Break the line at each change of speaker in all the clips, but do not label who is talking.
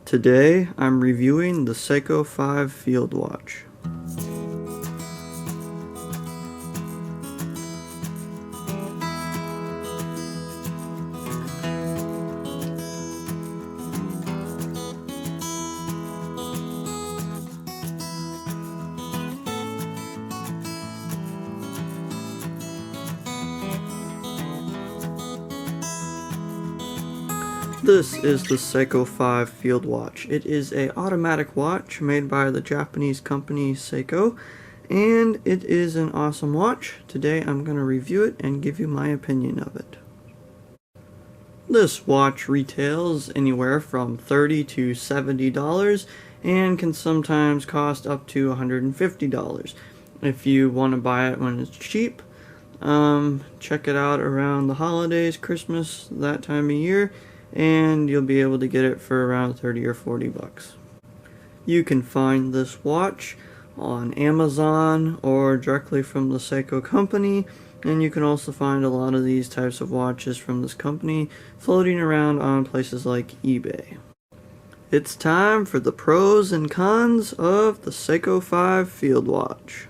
Today I'm reviewing the Seiko 5 field watch. This is the Seiko 5 field watch. It is an automatic watch made by the Japanese company Seiko, and it is an awesome watch. Today I'm going to review it and give you my opinion of it. This watch retails anywhere from $30 to $70 and can sometimes cost up to $150. If you want to buy it when it's cheap, check it out around the holidays, Christmas, that time of year, and you'll be able to get it for around 30 or 40 bucks. You can find this watch on Amazon or directly from the Seiko company, and you can also find a lot of these types of watches from this company floating around on places like eBay. It's time for the pros and cons of the Seiko 5 field watch.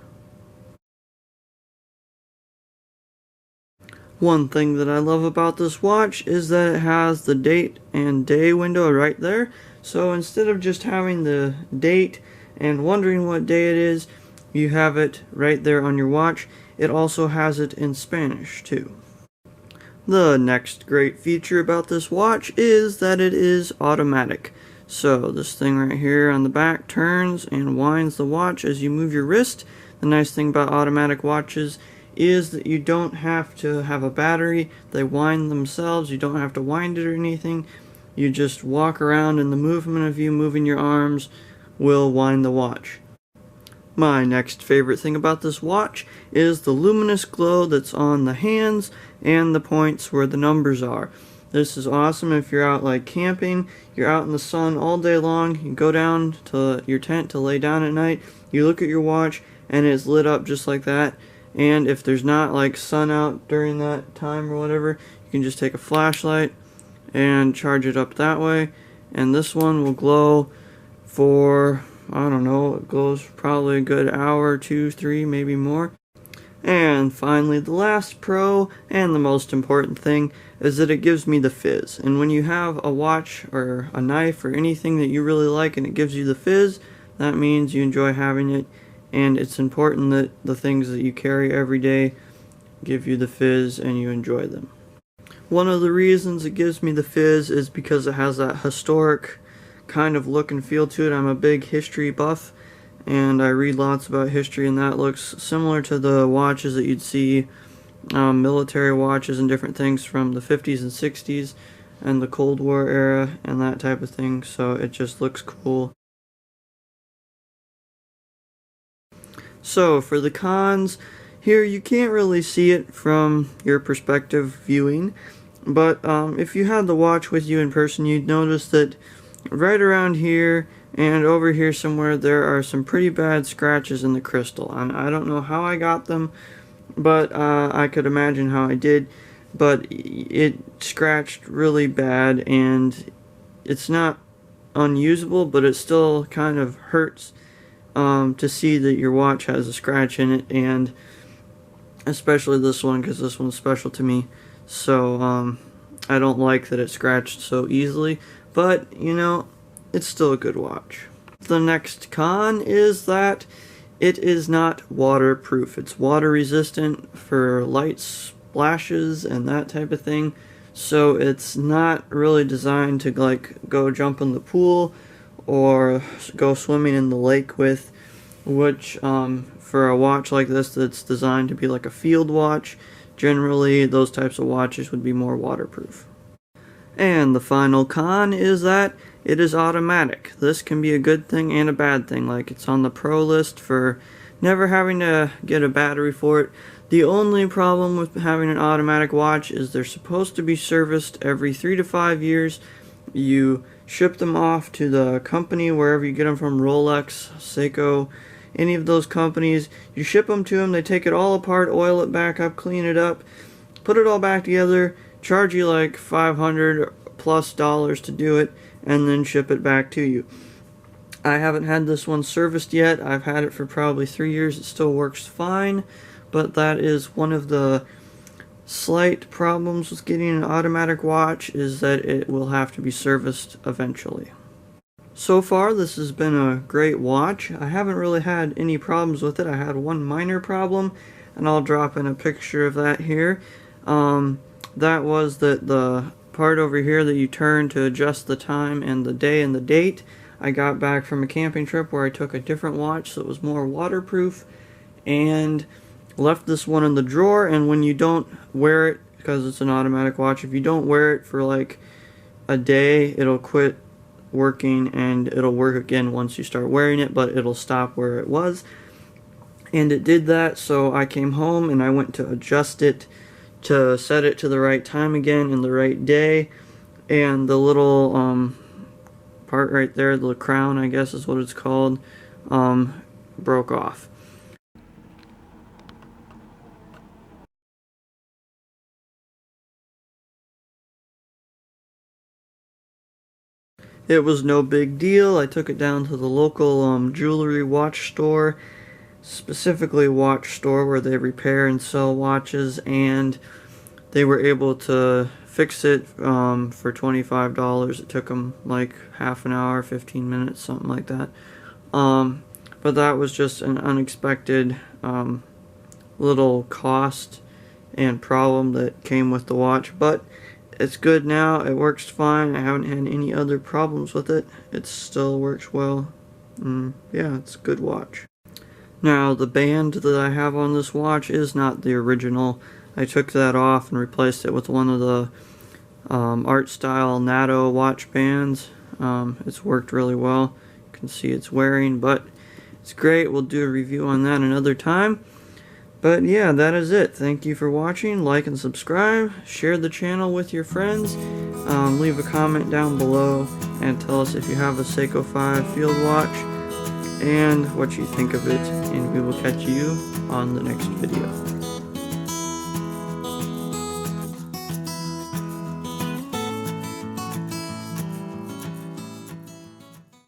One thing that I love about this watch is that it has the date and day window right there. So instead of just having the date and wondering what day it is, you have it right there on your watch. It also has it in Spanish too. The next great feature about this watch is that it is automatic. So this thing right here on the back turns and winds the watch as you move your wrist. The nice thing about automatic watches is that you don't have to have a battery. They wind themselves. You don't have to wind it or anything. You just walk around, and the movement of you moving your arms will wind the watch. My next favorite thing about this watch is the luminous glow that's on the hands and the points where the numbers are. This is awesome if you're out like camping, you're out in the sun all day long, you go down to your tent to lay down at night, you look at your watch and it's lit up just like that. And if there's not like sun out during that time or whatever, you can just take a flashlight and charge it up that way. And this one will glow for, I don't know, it glows probably a good hour, 2, 3, maybe more. And finally, the last pro and the most important thing is that it gives me the fizz. And when you have a watch or a knife or anything that you really like and it gives you the fizz, that means you enjoy having it. And it's important that the things that you carry every day give you the fizz and you enjoy them. One of the reasons it gives me the fizz is because it has that historic kind of look and feel to it. I'm a big history buff and I read lots about history, and that looks similar to the watches that you'd see, military watches and different things from the 50s and 60s and the Cold War era and that type of thing, so it just looks cool. So for the cons, here you can't really see it from your perspective viewing, but if you had the watch with you in person, you'd notice that right around here and over here somewhere there are some pretty bad scratches in the crystal. And I don't know how I got them, but I could imagine how I did, but it scratched really bad, and it's not unusable, but it still kind of hurts to see that your watch has a scratch in it, and especially this one, because this one's special to me. So I don't like that it scratched so easily, but you know, it's still a good watch. The next con is that it is not waterproof. It's water resistant for light splashes and that type of thing, so it's not really designed to like go jump in the pool or go swimming in the lake with, which for a watch like this that's designed to be like a field watch, generally those types of watches would be more waterproof. And the final con is that it is automatic. This can be a good thing and a bad thing. Like, it's on the pro list for never having to get a battery for it. The only problem with having an automatic watch is they're supposed to be serviced every 3 to 5 years. You ship them off to the company wherever you get them from, Rolex, Seiko, any of those companies. You ship them to them, they take it all apart, oil it back up, clean it up, put it all back together, charge you like $500+ to do it, and then ship it back to you. I haven't had this one serviced yet. I've had it for probably 3 years. It still works fine, but that is one of the slight problems with getting an automatic watch, is that it will have to be serviced eventually. So far, this has been a great watch. I haven't really had any problems with it. I had one minor problem, and I'll drop in a picture of that here. That was that the part over here that you turn to adjust the time and the day and the date, I got back from a camping trip where I took a different watch that was more waterproof and left this one in the drawer. And when you don't wear it, because it's an automatic watch, if you don't wear it for like a day, it'll quit working, and it'll work again once you start wearing it, but it'll stop where it was. And it did that, so I came home and I went to adjust it to set it to the right time again and the right day, and the little part right there, the crown I guess is what it's called, broke off. It was no big deal. I took it down to the local jewelry watch store, specifically watch store where they repair and sell watches, and they were able to fix it for $25. It took them like half an hour, 15 minutes, something like that. But that was just an unexpected little cost and problem that came with the watch. But it's good now. It works fine. I haven't had any other problems with it. It still works well. Yeah, it's a good watch. Now, the band that I have on this watch is not the original. I took that off and replaced it with one of the art style NATO watch bands. It's worked really well. You can see it's wearing, but it's great. We'll do a review on that another time. But yeah, that is it. Thank you for watching. Like and subscribe. Share the channel with your friends. Leave a comment down below and tell us if you have a Seiko 5 field watch and what you think of it. And we will catch you on the next video.